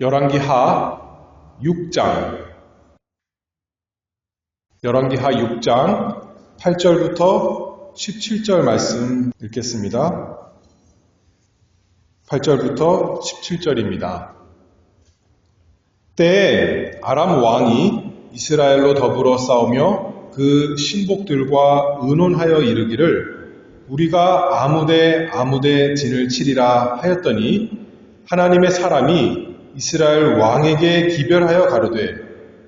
열왕기하 6장 8절부터 17절 말씀 읽겠습니다. 8절부터 17절입니다. 때에 아람 왕이 이스라엘로 더불어 싸우며 그 신복들과 의논하여 이르기를 우리가 아무데 진을 치리라 하였더니 하나님의 사람이 이스라엘 왕에게 기별하여 가로되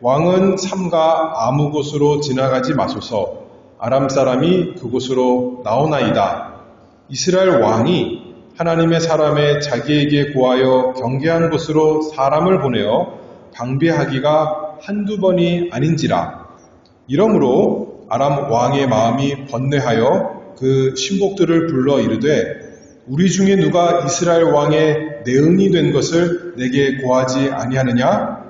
왕은 삼가 아무 곳으로 지나가지 마소서. 아람 사람이 그곳으로 나오나이다. 이스라엘 왕이 하나님의 사람의 자기에게 구하여 경계한 곳으로 사람을 보내어 방비하기가 한두 번이 아닌지라. 이러므로 아람 왕의 마음이 번뇌하여 그 신복들을 불러 이르되 우리 중에 누가 이스라엘 왕의 내응이 된 것을 내게 고하지 아니하느냐?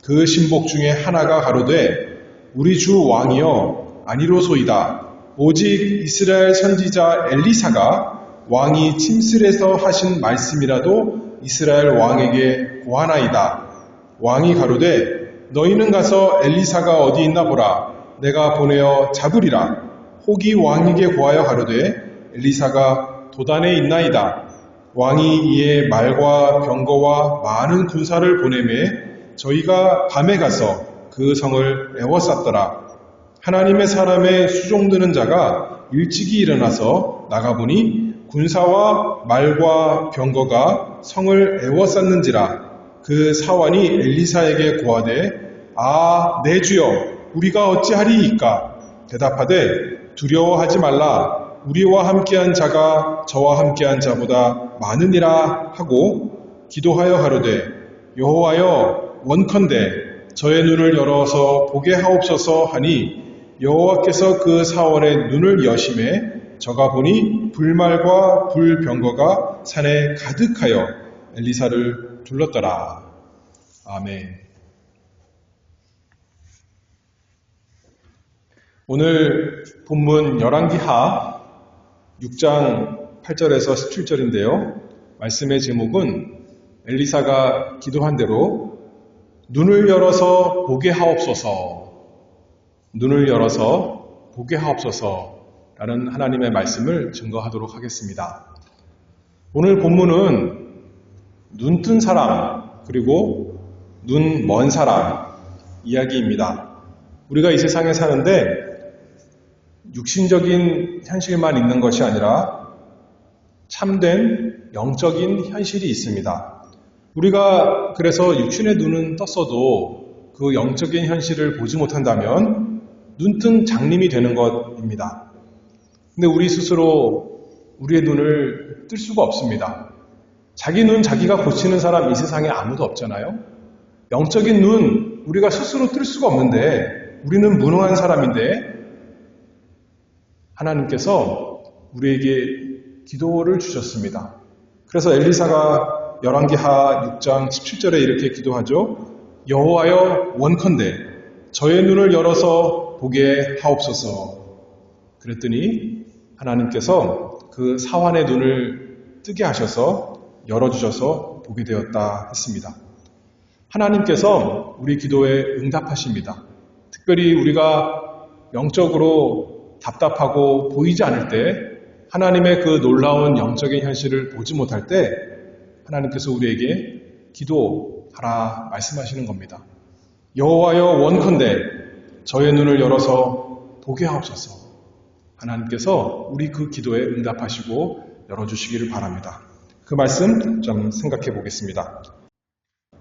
그 신복 중에 하나가 가로되 우리 주 왕이여 아니로소이다. 오직 이스라엘 선지자 엘리사가 왕이 침실에서 하신 말씀이라도 이스라엘 왕에게 고하나이다. 왕이 가로되 너희는 가서 엘리사가 어디 있나 보라. 내가 보내어 잡으리라. 혹이 왕에게 고하여 가로되 엘리사가 도단에 있나이다. 왕이 이에 말과 병거와 많은 군사를 보내매 저희가 밤에 가서 그 성을 에워쌌더라. 하나님의 사람의 수종드는 자가 일찍이 일어나서 나가보니 군사와 말과 병거가 성을 에워쌌는지라. 그 사환이 엘리사에게 고하되 내 주여 우리가 어찌하리이까? 대답하되 두려워하지 말라. 우리와 함께한 자가 저와 함께한 자보다 많으니라 하고 기도하여 가로되 여호와여 원컨대 저의 눈을 열어서 보게 하옵소서 하니 여호와께서 그 사원의 눈을 여심해 저가 보니 불말과 불병거가 산에 가득하여 엘리사를 둘렀더라. 아멘. 오늘 본문 열왕기하 6장 8절에서 17절인데요. 말씀의 제목은 엘리사가 기도한 대로 눈을 열어서 보게 하옵소서, 눈을 열어서 보게 하옵소서라는 하나님의 말씀을 증거하도록 하겠습니다. 오늘 본문은 눈뜬 사람 그리고 눈 먼 사람 이야기입니다. 우리가 이 세상에 사는데 육신적인 현실만 있는 것이 아니라 참된 영적인 현실이 있습니다. 우리가 그래서 육신의 눈은 떴어도 그 영적인 현실을 보지 못한다면 눈뜬 장님이 되는 것입니다. 근데 우리 스스로 우리의 눈을 뜰 수가 없습니다. 자기 눈 자기가 고치는 사람 이 세상에 아무도 없잖아요. 영적인 눈 우리가 스스로 뜰 수가 없는데 우리는 무능한 사람인데 하나님께서 우리에게 기도를 주셨습니다. 그래서 엘리사가 열왕기하 6장 17절에 이렇게 기도하죠. 여호와여 원컨대 저의 눈을 열어서 보게 하옵소서. 그랬더니 하나님께서 그 사환의 눈을 뜨게 하셔서 열어주셔서 보게 되었다 했습니다. 하나님께서 우리 기도에 응답하십니다. 특별히 우리가 영적으로 답답하고 보이지 않을 때 하나님의 그 놀라운 영적인 현실을 보지 못할 때 하나님께서 우리에게 기도하라 말씀하시는 겁니다. 여호와여 원컨대 저의 눈을 열어서 보게 하옵소서. 하나님께서 우리 그 기도에 응답하시고 열어주시기를 바랍니다. 그 말씀 좀 생각해 보겠습니다.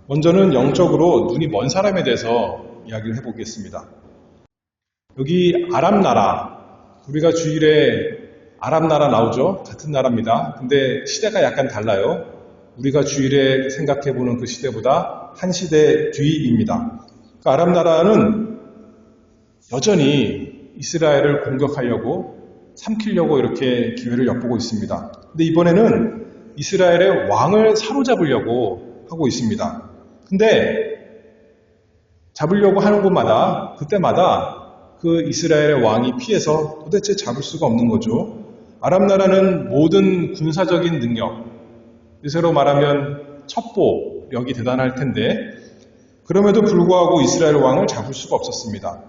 먼저는 영적으로 눈이 먼 사람에 대해서 이야기를 해보겠습니다. 여기 아람 나라, 우리가 주일에 아람 나라 나오죠? 같은 나라입니다. 근데 시대가 약간 달라요. 우리가 주일에 생각해보는 그 시대보다 한 시대 뒤입니다. 그 아람 나라는 여전히 이스라엘을 공격하려고 삼키려고 이렇게 기회를 엿보고 있습니다. 근데 이번에는 이스라엘의 왕을 사로잡으려고 하고 있습니다. 근데 잡으려고 하는 곳마다 그때마다 그 이스라엘의 왕이 피해서 도대체 잡을 수가 없는 거죠. 아람 나라는 모든 군사적인 능력, 요새로 말하면 첩보, 력이 대단할 텐데 그럼에도 불구하고 이스라엘 왕을 잡을 수가 없었습니다.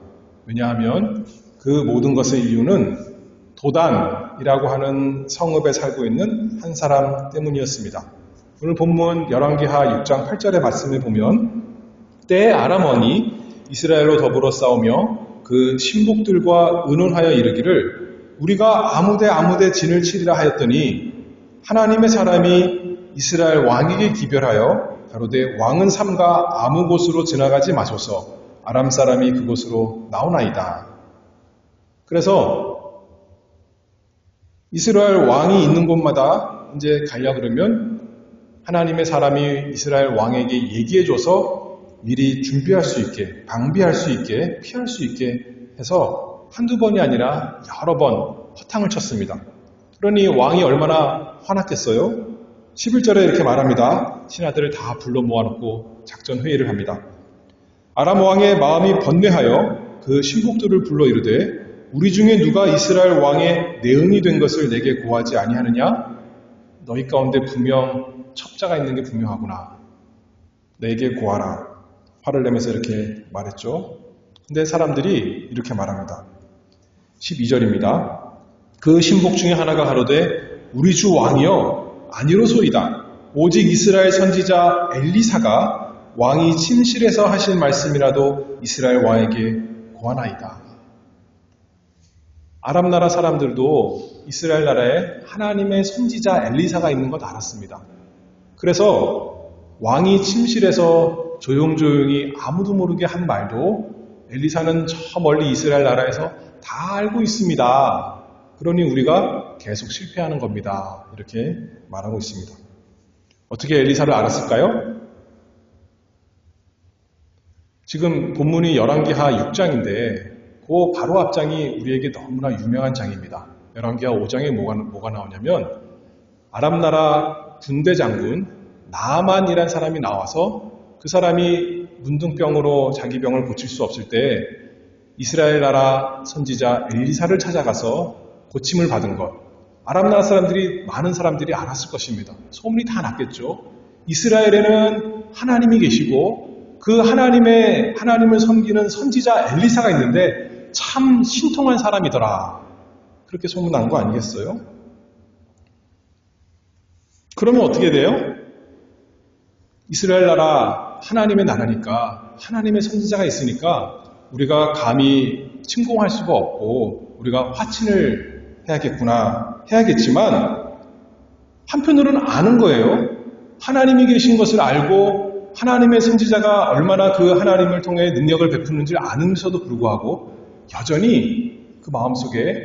왜냐하면 그 모든 것의 이유는 도단이라고 하는 성읍에 살고 있는 한 사람 때문이었습니다. 오늘 본문 열왕기하 6장 8절의 말씀을 보면 때에 아람 왕이 이스라엘로 더불어 싸우며 그 신복들과 의논하여 이르기를 우리가 아무데 진을 치리라 하였더니 하나님의 사람이 이스라엘 왕에게 기별하여 가로되 왕은 삼가 아무 곳으로 지나가지 마소서 아람 사람이 그곳으로 나오나이다. 그래서 이스라엘 왕이 있는 곳마다 이제 가려 그러면 하나님의 사람이 이스라엘 왕에게 얘기해줘서 미리 준비할 수 있게, 방비할 수 있게, 피할 수 있게 해서 한두 번이 아니라 여러 번 허탕을 쳤습니다. 그러니 왕이 얼마나 화났겠어요? 11절에 이렇게 말합니다. 신하들을 다 불러 모아놓고 작전 회의를 합니다. 아람 왕의 마음이 번뇌하여 그 신복들을 불러 이르되 우리 중에 누가 이스라엘 왕의 내응이 된 것을 내게 고하지 아니하느냐? 너희 가운데 분명 첩자가 있는 게 분명하구나. 내게 고하라. 화를 내면서 이렇게 말했죠. 근데 사람들이 이렇게 말합니다. 12절입니다. 그 신복 중에 하나가 가로되 우리 주 왕이여 아니로소이다. 오직 이스라엘 선지자 엘리사가 왕이 침실에서 하신 말씀이라도 이스라엘 왕에게 고하나이다. 아람 나라 사람들도 이스라엘 나라에 하나님의 선지자 엘리사가 있는 것 알았습니다. 그래서 왕이 침실에서 조용조용히 아무도 모르게 한 말도 엘리사는 저 멀리 이스라엘 나라에서 다 알고 있습니다. 그러니 우리가 계속 실패하는 겁니다. 이렇게 말하고 있습니다. 어떻게 엘리사를 알았을까요? 지금 본문이 열왕기하 6장인데 그 바로 앞장이 우리에게 너무나 유명한 장입니다. 열왕기하 5장에 뭐가 나오냐면 아람 나라 군대 장군 나아만이라는 사람이 나와서 그 사람이 문둥병으로 자기 병을 고칠 수 없을 때 이스라엘 나라 선지자 엘리사를 찾아가서 고침을 받은 것. 아람 나라 사람들이 많은 사람들이 알았을 것입니다. 소문이 다 났겠죠. 이스라엘에는 하나님이 계시고 그 하나님을 섬기는 선지자 엘리사가 있는데 참 신통한 사람이더라. 그렇게 소문난 거 아니겠어요? 그러면 어떻게 돼요? 이스라엘 나라 하나님의 나라니까 하나님의 선지자가 있으니까 우리가 감히 침공할 수가 없고 우리가 화친을 해야겠지만 한편으로는 아는 거예요. 하나님이 계신 것을 알고 하나님의 선지자가 얼마나 그 하나님을 통해 능력을 베푸는지를 아는데도 불구하고 여전히 그 마음속에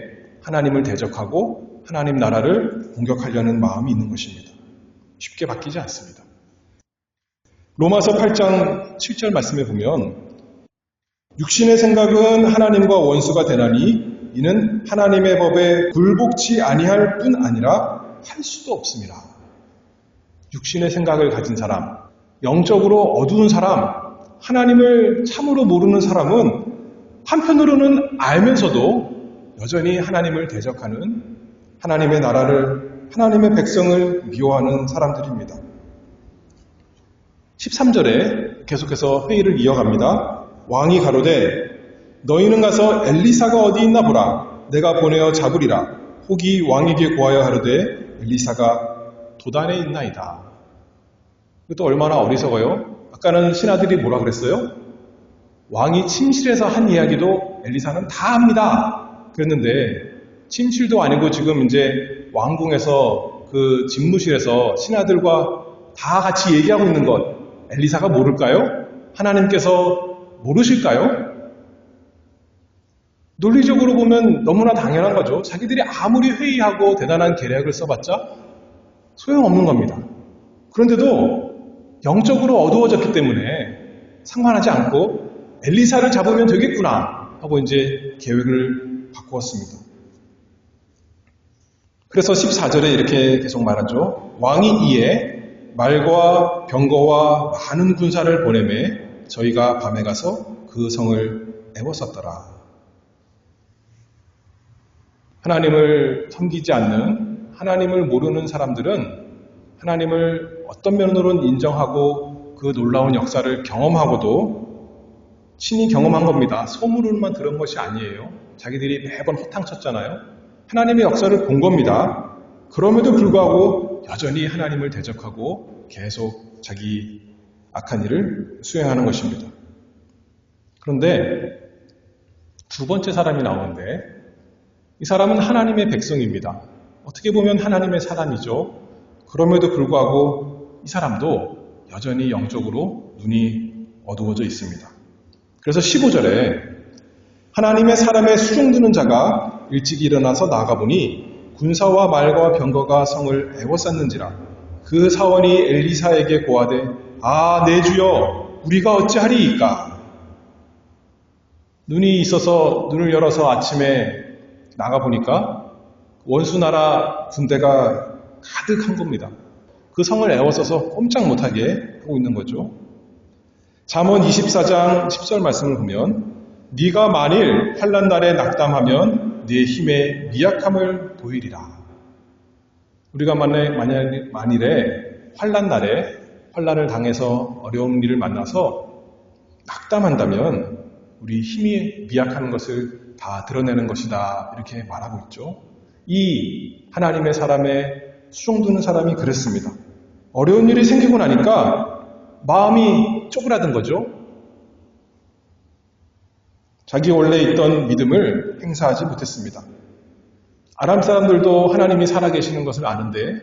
하나님을 대적하고 하나님 나라를 공격하려는 마음이 있는 것입니다. 쉽게 바뀌지 않습니다. 로마서 8장 7절 말씀에 보면 육신의 생각은 하나님과 원수가 되나니 이는 하나님의 법에 굴복치 아니할 뿐 아니라 할 수도 없습니다. 육신의 생각을 가진 사람, 영적으로 어두운 사람, 하나님을 참으로 모르는 사람은 한편으로는 알면서도 여전히 하나님을 대적하는 하나님의 나라를, 하나님의 백성을 미워하는 사람들입니다. 13절에 계속해서 회의를 이어갑니다. 왕이 가로되 너희는 가서 엘리사가 어디 있나 보라. 내가 보내어 잡으리라. 혹이 왕에게 고하여 하르되 엘리사가 도단에 있나이다. 이것도 얼마나 어리석어요? 아까는 신하들이 뭐라 그랬어요? 왕이 침실에서 한 이야기도 엘리사는 다 합니다. 그랬는데 침실도 아니고 지금 이제 왕궁에서 그 집무실에서 신하들과 다 같이 얘기하고 있는 것 엘리사가 모를까요? 하나님께서 모르실까요? 논리적으로 보면 너무나 당연한 거죠. 자기들이 아무리 회의하고 대단한 계략을 써봤자 소용없는 겁니다. 그런데도 영적으로 어두워졌기 때문에 상관하지 않고 엘리사를 잡으면 되겠구나 하고 이제 계획을 바꾸었습니다. 그래서 14절에 이렇게 계속 말하죠. 왕이 이에 말과 병거와 많은 군사를 보내매 저희가 밤에 가서 그 성을 애워쌌더라. 하나님을 섬기지 않는, 하나님을 모르는 사람들은 하나님을 어떤 면으로는 인정하고 그 놀라운 역사를 경험하고도 친히 경험한 겁니다. 소문으로만 들은 것이 아니에요. 자기들이 매번 허탕쳤잖아요. 하나님의 역사를 본 겁니다. 그럼에도 불구하고 여전히 하나님을 대적하고 계속 자기 악한 일을 수행하는 것입니다. 그런데 두 번째 사람이 나오는데 이 사람은 하나님의 백성입니다. 어떻게 보면 하나님의 사람이죠. 그럼에도 불구하고 이 사람도 여전히 영적으로 눈이 어두워져 있습니다. 그래서 15절에 하나님의 사람의 수종드는 자가 일찍 일어나서 나가보니 군사와 말과 병거가 성을 애워쌌는지라. 그 사원이 엘리사에게 고하되 아, 내 주여, 우리가 어찌하리이까? 눈이 있어서 눈을 열어서 아침에 나가보니까 원수나라 군대가 가득한 겁니다. 그 성을 애워싸서 꼼짝 못하게 하고 있는 거죠. 잠언 24장 10절 말씀을 보면 네가 만일 환난 날에 낙담하면 네 힘의 미약함을 보이리라. 우리가 만일에 환난 날에 환난을 당해서 어려운 일을 만나서 낙담한다면 우리 힘이 미약한 것을 다 드러내는 것이다. 이렇게 말하고 있죠. 이 하나님의 사람의 수종드는 사람이 그랬습니다. 어려운 일이 생기고 나니까 마음이 쪼그라든 거죠. 자기 원래 있던 믿음을 행사하지 못했습니다. 아람 사람들도 하나님이 살아계시는 것을 아는데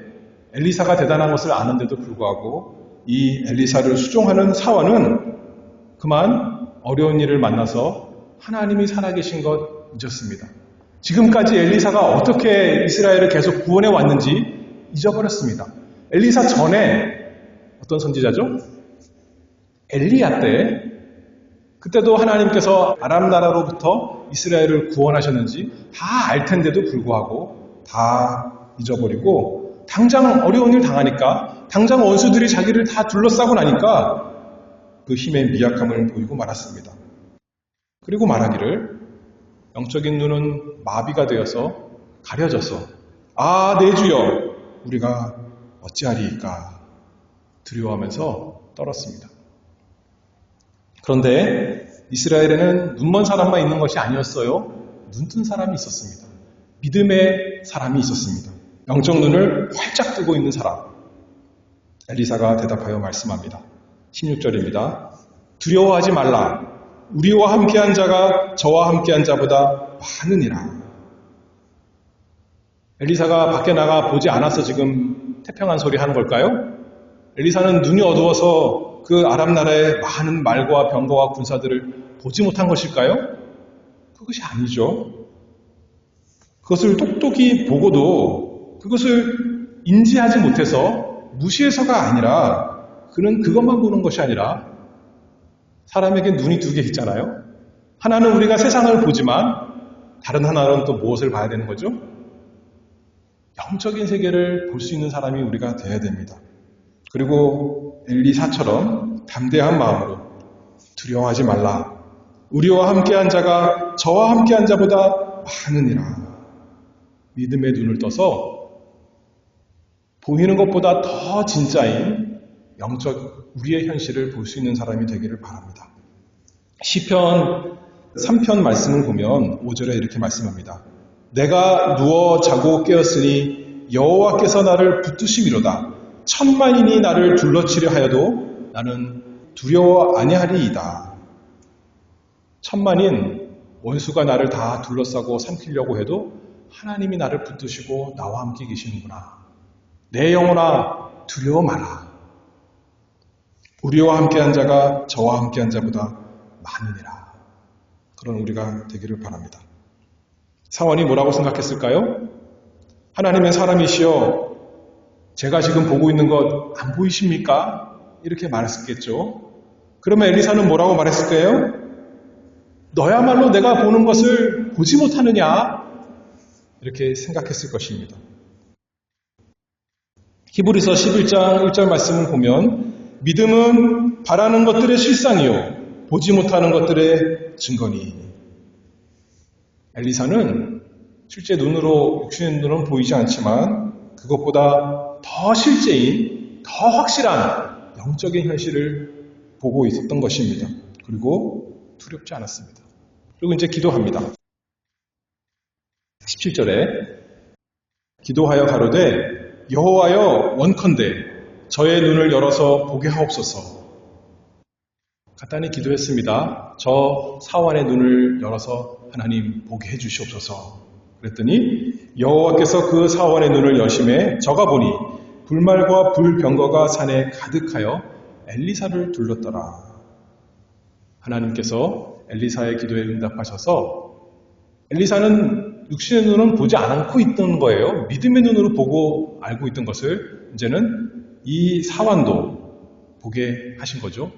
엘리사가 대단한 것을 아는데도 불구하고 이 엘리사를 수종하는 사원은 그만 어려운 일을 만나서 하나님이 살아계신 것 잊었습니다. 지금까지 엘리사가 어떻게 이스라엘을 계속 구원해 왔는지 잊어버렸습니다. 엘리사 전에 어떤 선지자죠? 엘리야 때 그때도 하나님께서 아람 나라로부터 이스라엘을 구원하셨는지 다 알 텐데도 불구하고 다 잊어버리고 당장 어려운 일 당하니까 당장 원수들이 자기를 다 둘러싸고 나니까 그 힘의 미약함을 보이고 말았습니다. 그리고 말하기를 영적인 눈은 마비가 되어서 가려져서 아, 내 주여, 우리가 어찌하리이까 두려워하면서 떨었습니다. 그런데 이스라엘에는 눈먼 사람만 있는 것이 아니었어요. 눈뜬 사람이 있었습니다. 믿음의 사람이 있었습니다. 영적 눈을 활짝 뜨고 있는 사람. 엘리사가 대답하여 말씀합니다. 16절입니다. 두려워하지 말라. 우리와 함께한 자가 저와 함께한 자보다 많으니라. 엘리사가 밖에 나가 보지 않아서 지금 태평한 소리 하는 걸까요? 엘리사는 눈이 어두워서 그 아람 나라의 많은 말과 병거와 군사들을 보지 못한 것일까요? 그것이 아니죠. 그것을 똑똑히 보고도 그것을 인지하지 못해서 무시해서가 아니라 그는 그것만 보는 것이 아니라 사람에게 눈이 두 개 있잖아요. 하나는 우리가 세상을 보지만 다른 하나는 또 무엇을 봐야 되는 거죠? 영적인 세계를 볼 수 있는 사람이 우리가 되어야 됩니다. 그리고 엘리사처럼 담대한 마음으로 두려워하지 말라. 우리와 함께한 자가 저와 함께한 자보다 많으니라. 믿음의 눈을 떠서 보이는 것보다 더 진짜인 영적 우리의 현실을 볼 수 있는 사람이 되기를 바랍니다. 시편 3편 말씀을 보면 5절에 이렇게 말씀합니다. 내가 누워 자고 깨었으니 여호와께서 나를 붙드심이로다. 천만인이 나를 둘러치려 하여도 나는 두려워 아니하리이다. 천만인 원수가 나를 다 둘러싸고 삼키려고 해도 하나님이 나를 붙드시고 나와 함께 계시는구나. 내 영혼아 두려워 마라. 우리와 함께한 자가 저와 함께한 자보다 많으니라. 그런 우리가 되기를 바랍니다. 사원이 뭐라고 생각했을까요? 하나님의 사람이시여 제가 지금 보고 있는 것 안 보이십니까? 이렇게 말했겠죠. 그러면 엘리사는 뭐라고 말했을까요? 너야말로 내가 보는 것을 보지 못하느냐? 이렇게 생각했을 것입니다. 히브리서 11장 1절 말씀을 보면 믿음은 바라는 것들의 실상이요 보지 못하는 것들의 증거니. 엘리사는 실제 눈으로 육신의 눈으로는 보이지 않지만 그것보다 더 실제인 더 확실한 영적인 현실을 보고 있었던 것입니다. 그리고 두렵지 않았습니다. 그리고 이제 기도합니다. 17절에 기도하여 가로되 여호와여 원컨대 저의 눈을 열어서 보게 하옵소서. 간단히 기도했습니다. 저 사환의 눈을 열어서 하나님 보게 해주시옵소서. 그랬더니 여호와께서 그 사환의 눈을 여심해 저가 보니 불말과 불병거가 산에 가득하여 엘리사를 둘렀더라. 하나님께서 엘리사의 기도에 응답하셔서 엘리사는 육신의 눈은 보지 않고 있던 거예요. 믿음의 눈으로 보고 알고 있던 것을 이제는 이 사환도 보게 하신 거죠.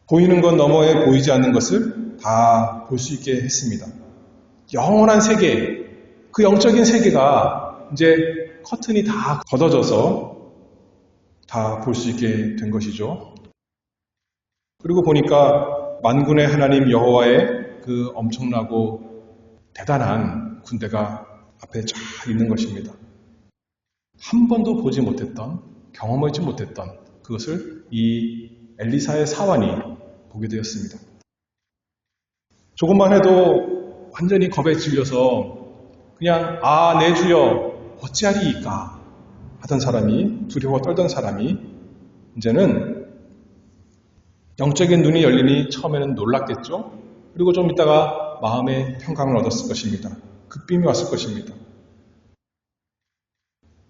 보이는 것 너머에 보이지 않는 것을 다 볼 수 있게 했습니다. 영원한 세계, 그 영적인 세계가 이제 커튼이 다 걷어져서 다 볼 수 있게 된 것이죠. 그리고 보니까 만군의 하나님 여호와의 그 엄청나고 대단한 군대가 앞에 쫙 있는 것입니다. 한 번도 보지 못했던, 경험하지 못했던 그것을 이 엘리사의 사환이 보게 되었습니다. 조금만 해도 완전히 겁에 질려서 그냥 내 주여 어찌하리이까 하던 사람이, 두려워 떨던 사람이 이제는 영적인 눈이 열리니 처음에는 놀랐겠죠. 그리고 좀 있다가 마음의 평강을 얻었을 것입니다. 극빔이 왔을 것입니다.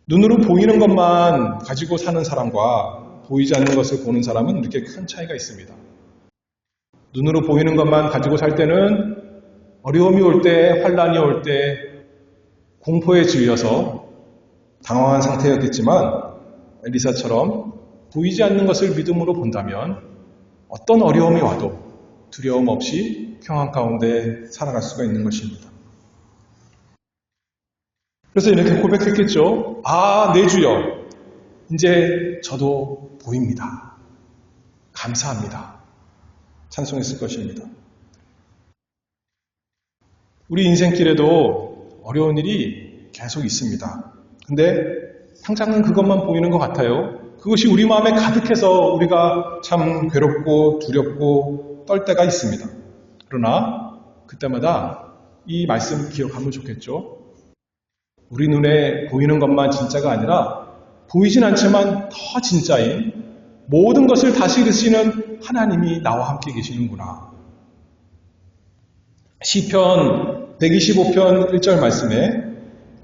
눈으로 보이는 것만 가지고 사는 사람과 보이지 않는 것을 보는 사람은 이렇게 큰 차이가 있습니다. 눈으로 보이는 것만 가지고 살 때는 어려움이 올 때, 환란이 올 때 공포에 질려서 당황한 상태였겠지만 엘리사처럼 보이지 않는 것을 믿음으로 본다면 어떤 어려움이 와도 두려움 없이 평안 가운데 살아갈 수가 있는 것입니다. 그래서 이렇게 고백했겠죠. 내 주여, 이제 저도 보입니다. 감사합니다. 찬송했을 것입니다. 우리 인생길에도 어려운 일이 계속 있습니다. 근데 당장은 그것만 보이는 것 같아요. 그것이 우리 마음에 가득해서 우리가 참 괴롭고 두렵고 떨 때가 있습니다. 그러나 그때마다 이 말씀 기억하면 좋겠죠. 우리 눈에 보이는 것만 진짜가 아니라 보이진 않지만 더 진짜인 모든 것을 다스리시는 하나님이 나와 함께 계시는구나. 시편 125편 1절 말씀에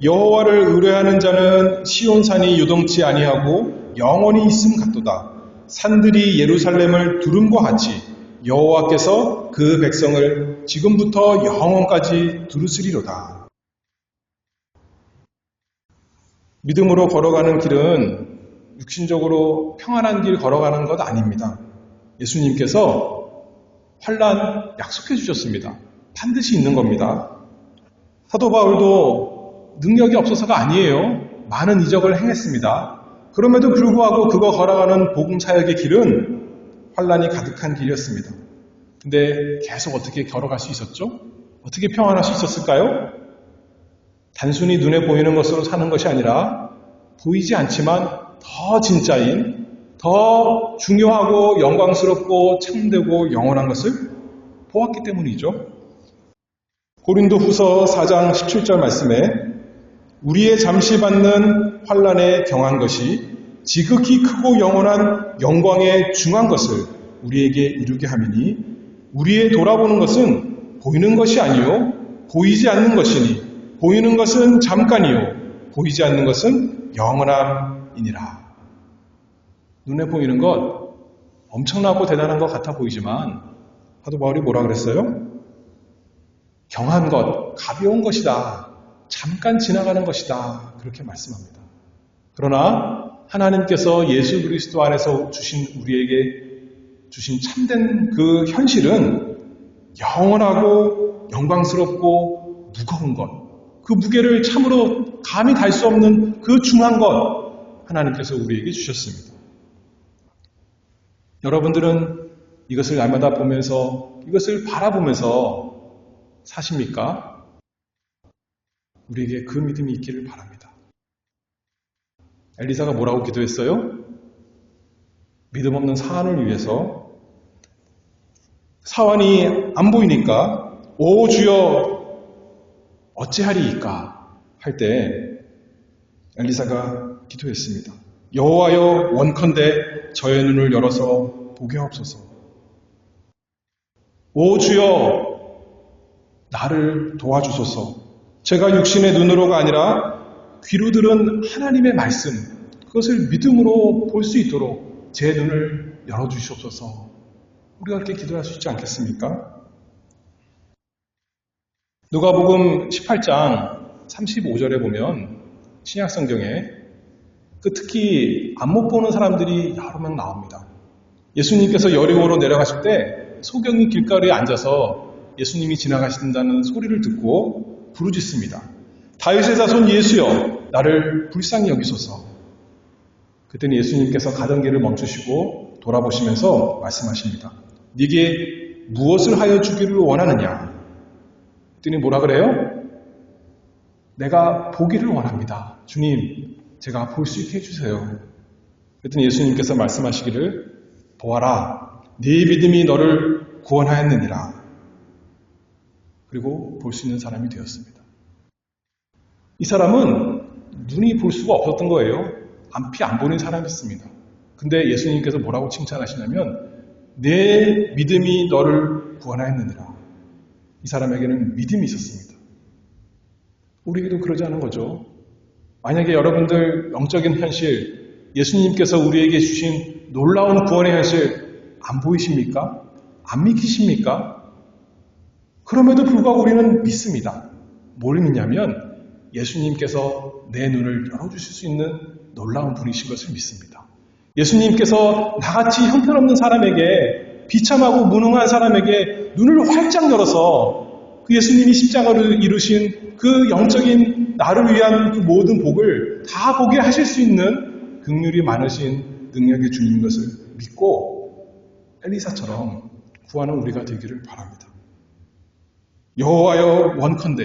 여호와를 의뢰하는 자는 시온산이 요동치 아니하고 영원히 있음 같도다. 산들이 예루살렘을 두름과 같이 여호와께서 그 백성을 지금부터 영원까지 두루쓰리로다. 믿음으로 걸어가는 길은 육신적으로 평안한 길 걸어가는 것 아닙니다. 예수님께서 환난 약속해 주셨습니다. 반드시 있는 겁니다. 사도 바울도 능력이 없어서가 아니에요. 많은 이적을 행했습니다. 그럼에도 불구하고 그거 걸어가는 복음 사역의 길은 환난이 가득한 길이었습니다. 근데 계속 어떻게 걸어갈 수 있었죠? 어떻게 평안할 수 있었을까요? 단순히 눈에 보이는 것으로 사는 것이 아니라 보이지 않지만 더 진짜인, 더 중요하고 영광스럽고 참되고 영원한 것을 보았기 때문이죠. 고린도 후서 4장 17절 말씀에 우리의 잠시 받는 환난에 경한 것이 지극히 크고 영원한 영광에 중한 것을 우리에게 이루게 함이니 우리의 돌아보는 것은 보이는 것이 아니요 보이지 않는 것이니 보이는 것은 잠깐이요 보이지 않는 것은 영원함이니라. 눈에 보이는 것 엄청나고 대단한 것 같아 보이지만 사도 바울이 뭐라 그랬어요? 경한 것, 가벼운 것이다. 잠깐 지나가는 것이다. 그렇게 말씀합니다. 그러나 하나님께서 예수 그리스도 안에서 우리에게 주신 참된 그 현실은 영원하고 영광스럽고 무거운 것, 그 무게를 참으로 감히 달 수 없는 그 중한 것 하나님께서 우리에게 주셨습니다. 여러분들은 이것을 날마다 보면서 이것을 바라보면서 사십니까? 우리에게 그 믿음이 있기를 바랍니다. 엘리사가 뭐라고 기도했어요? 믿음 없는 사안을 위해서. 사안이 안 보이니까 오 주여 어찌하리이까 할 때 엘리사가 기도했습니다. 여호와여 원컨대 저의 눈을 열어서 보게 하옵소서. 오 주여 나를 도와주소서. 제가 육신의 눈으로가 아니라 귀로 들은 하나님의 말씀, 그것을 믿음으로 볼 수 있도록 제 눈을 열어주시옵소서. 우리가 그렇게 기도할 수 있지 않겠습니까? 누가복음 18장 35절에 보면 신약성경에 특히 안 못 보는 사람들이 여러 명 나옵니다. 예수님께서 여리고로 내려가실 때 소경이 길가에 앉아서 예수님이 지나가신다는 소리를 듣고 부르짖습니다. 다윗의 자손 예수여 나를 불쌍히 여기소서. 그때는 예수님께서 가던 길을 멈추시고 돌아보시면서 말씀하십니다. 네게 무엇을 하여 주기를 원하느냐? 그랬더니 뭐라 그래요? 내가 보기를 원합니다. 주님, 제가 볼 수 있게 해주세요. 그랬더니 예수님께서 말씀하시기를 보아라, 네 믿음이 너를 구원하였느니라. 그리고 볼 수 있는 사람이 되었습니다. 이 사람은 눈이 볼 수가 없었던 거예요. 앞이 안 보이는 사람이었습니다. 근데 예수님께서 뭐라고 칭찬하시냐면 내 믿음이 너를 구원하였느니라. 이 사람에게는 믿음이 있었습니다. 우리에게도 그러지 않은 거죠. 만약에 여러분들 영적인 현실, 예수님께서 우리에게 주신 놀라운 구원의 현실 안 보이십니까? 안 믿기십니까? 그럼에도 불구하고 우리는 믿습니다. 뭘 믿냐면 예수님께서 내 눈을 열어주실 수 있는 놀라운 분이신 것을 믿습니다. 예수님께서 나같이 형편없는 사람에게, 비참하고 무능한 사람에게 눈을 활짝 열어서 그 예수님이 십자가를 이루신 그 영적인 나를 위한 그 모든 복을 다 보게 하실 수 있는 긍휼이 많으신 능력의 주님인 것을 믿고 엘리사처럼 구하는 우리가 되기를 바랍니다. 여호와여 원컨대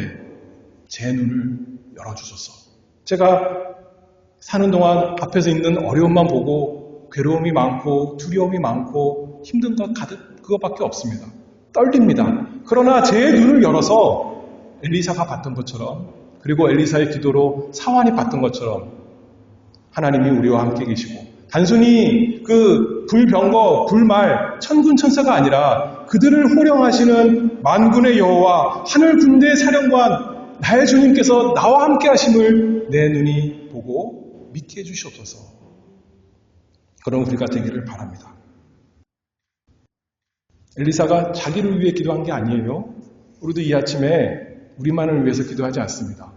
제 눈을 열어주소서. 제가 사는 동안 앞에서 있는 어려움만 보고 괴로움이 많고 두려움이 많고 힘든 것 가득 그것밖에 없습니다. 떨립니다. 그러나 제 눈을 열어서 엘리사가 봤던 것처럼, 그리고 엘리사의 기도로 사환이 봤던 것처럼 하나님이 우리와 함께 계시고 단순히 그 불병거, 불말, 천군천사가 아니라 그들을 호령하시는 만군의 여호와 하늘 군대의 사령관 나의 주님께서 나와 함께 하심을 내 눈이 보고 믿게 해주시옵소서. 그런 우리가 되기를 바랍니다. 엘리사가 자기를 위해 기도한 게 아니에요. 우리도 이 아침에 우리만을 위해서 기도하지 않습니다.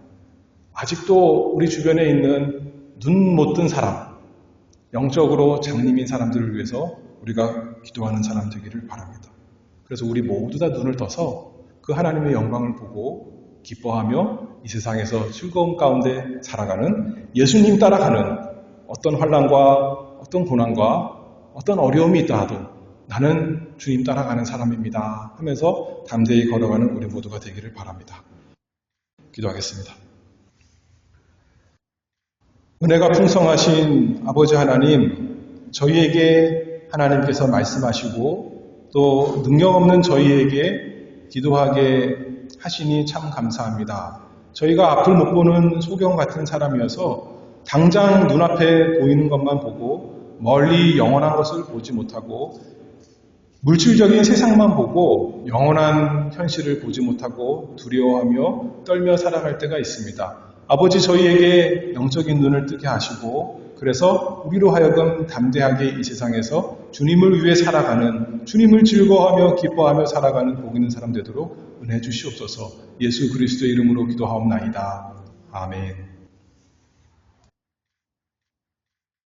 아직도 우리 주변에 있는 눈 못 뜬 사람, 영적으로 장님인 사람들을 위해서 우리가 기도하는 사람 되기를 바랍니다. 그래서 우리 모두 다 눈을 떠서 그 하나님의 영광을 보고 기뻐하며 이 세상에서 즐거움 가운데 살아가는, 예수님 따라가는, 어떤 환난과 어떤 고난과 어떤 어려움이 있다 하도 나는 주님 따라가는 사람입니다 하면서 담대히 걸어가는 우리 모두가 되기를 바랍니다. 기도하겠습니다. 은혜가 풍성하신 아버지 하나님, 저희에게 하나님께서 말씀하시고 또 능력 없는 저희에게 기도하게 하시니 참 감사합니다. 저희가 앞을 못 보는 소경 같은 사람이어서 당장 눈앞에 보이는 것만 보고 멀리 영원한 것을 보지 못하고 물질적인 세상만 보고 영원한 현실을 보지 못하고 두려워하며 떨며 살아갈 때가 있습니다. 아버지, 저희에게 영적인 눈을 뜨게 하시고 그래서 우리로 하여금 담대하게 이 세상에서 주님을 위해 살아가는, 주님을 즐거워하며 기뻐하며 살아가는 복 있는 사람 되도록 은혜 주시옵소서. 예수 그리스도의 이름으로 기도하옵나이다. 아멘.